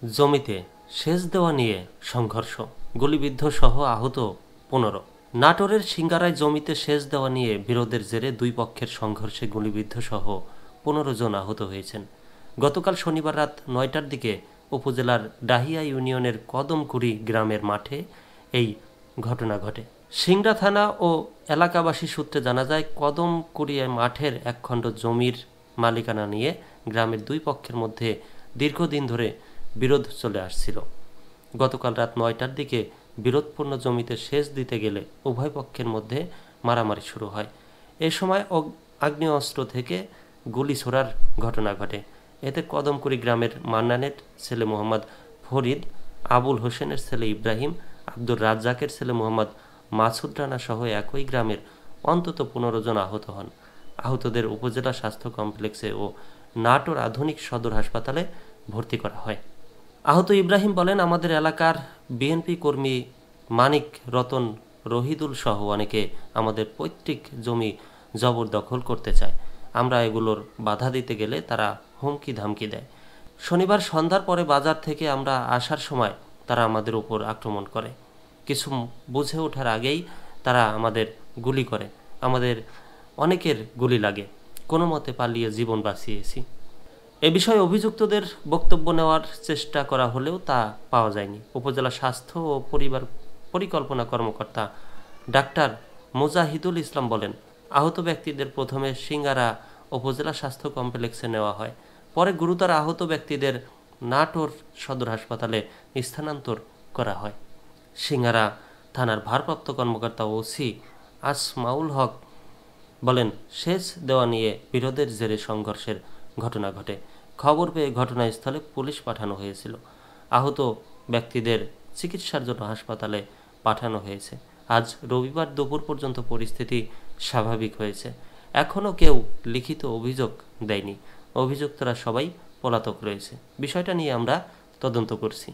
জমিতে সেচ দেওয়া নিয়ে সংঘর্ষ, গুলিবিদ্ধ সহ আহত 15। নাটোরের সিঙ্গারায় জমিতে সেচ দেওয়া নিয়ে বিরোধের জেরে দুই পক্ষের সংঘর্ষে গুলিবিদ্ধ সহ 15 জন আহত হয়েছেন। গতকাল শনিবার রাত 9টার দিকে উপজেলার ডাহিয়া ইউনিয়নের কদমকুড়ি গ্রামের মাঠে এই ঘটনা ঘটে। সিংড়া থানা ও এলাকাবাসী সূত্রে জানা যায়, কদমকুড়ি মাঠের একখণ্ড জমির মালিকানা নিয়ে গ্রামের দুই পক্ষের মধ্যে দীর্ঘদিন ধরে বিরোধ চলে আসছিল। গতকাল রাত 9টার দিকে বিরোধপূর্ণ জমিতে সেচ দিতে গেলে উভয় পক্ষের মধ্যে মারামারি শুরু হয়। এ সময় আগ্নেয়াস্ত্র থেকে গুলি ছোড়ার ঘটনা ঘটে। এতে কদমকুড়ি গ্রামের মান্নানের ছেলে মোহাম্মদ ফরিদ, আবুল হোসেনের ছেলে ইব্রাহিম, আব্দুর রাজ্জাকের ছেলে মোহাম্মদ মাসুদ রানা সহ একই গ্রামের অন্তত 15 জন আহত হন। আহতদের উপজেলা স্বাস্থ্য কমপ্লেক্সে ও নাটোর আধুনিক সদর হাসপাতালে ভর্তি করা হয়। আহত ইব্রাহিম বলেন, আমাদের এলাকার বিএনপি কর্মী মানিক রতন, রহিদুল সহ অনেকে আমাদের পৈতৃক জমি জবরদখল করতে চায়। আমরা এগুলোর বাধা দিতে গেলে তারা হুমকি ধামকি দেয়। শনিবার সন্ধ্যার পরে বাজার থেকে আমরা আসার সময় তারা আমাদের উপর আক্রমণ করে। কিছু বুঝে ওঠার আগেই তারা আমাদের গুলি করে। আমাদের অনেকের গুলি লাগে। কোনো মতে পালিয়ে জীবন বাঁচিয়েছি। এ বিষয়ে অভিযুক্তদের বক্তব্য নেওয়ার চেষ্টা করা হলেও তা পাওয়া যায়নি। উপজেলা স্বাস্থ্য ও পরিবার পরিকল্পনা কর্মকর্তা ডাক্তার মুজাহিদুল ইসলাম বলেন, আহত ব্যক্তিদের প্রথমে সিঙ্গারা উপজেলা স্বাস্থ্য কমপ্লেক্সে নেওয়া হয়। পরে গুরুতর আহত ব্যক্তিদের নাটোর সদর হাসপাতালে স্থানান্তর করা হয়। সিঙ্গারা থানার ভারপ্রাপ্ত কর্মকর্তা ওসি আসমাউল হক বলেন, সেচ দেওয়া নিয়ে বিরোধের জেরে সংঘর্ষের ঘটনা ঘটে। খবর পেয়ে ঘটনাস্থলে পুলিশ পাঠানো হয়েছিল। আহত ব্যক্তিদের চিকিৎসার জন্য হাসপাতালে পাঠানো হয়েছে। আজ রবিবার দুপুর পর্যন্ত পরিস্থিতি স্বাভাবিক হয়েছে। এখনও কেউ লিখিত অভিযোগ দেয়নি। অভিযুক্তরা সবাই পলাতক রয়েছে। বিষয়টা নিয়ে আমরা তদন্ত করছি।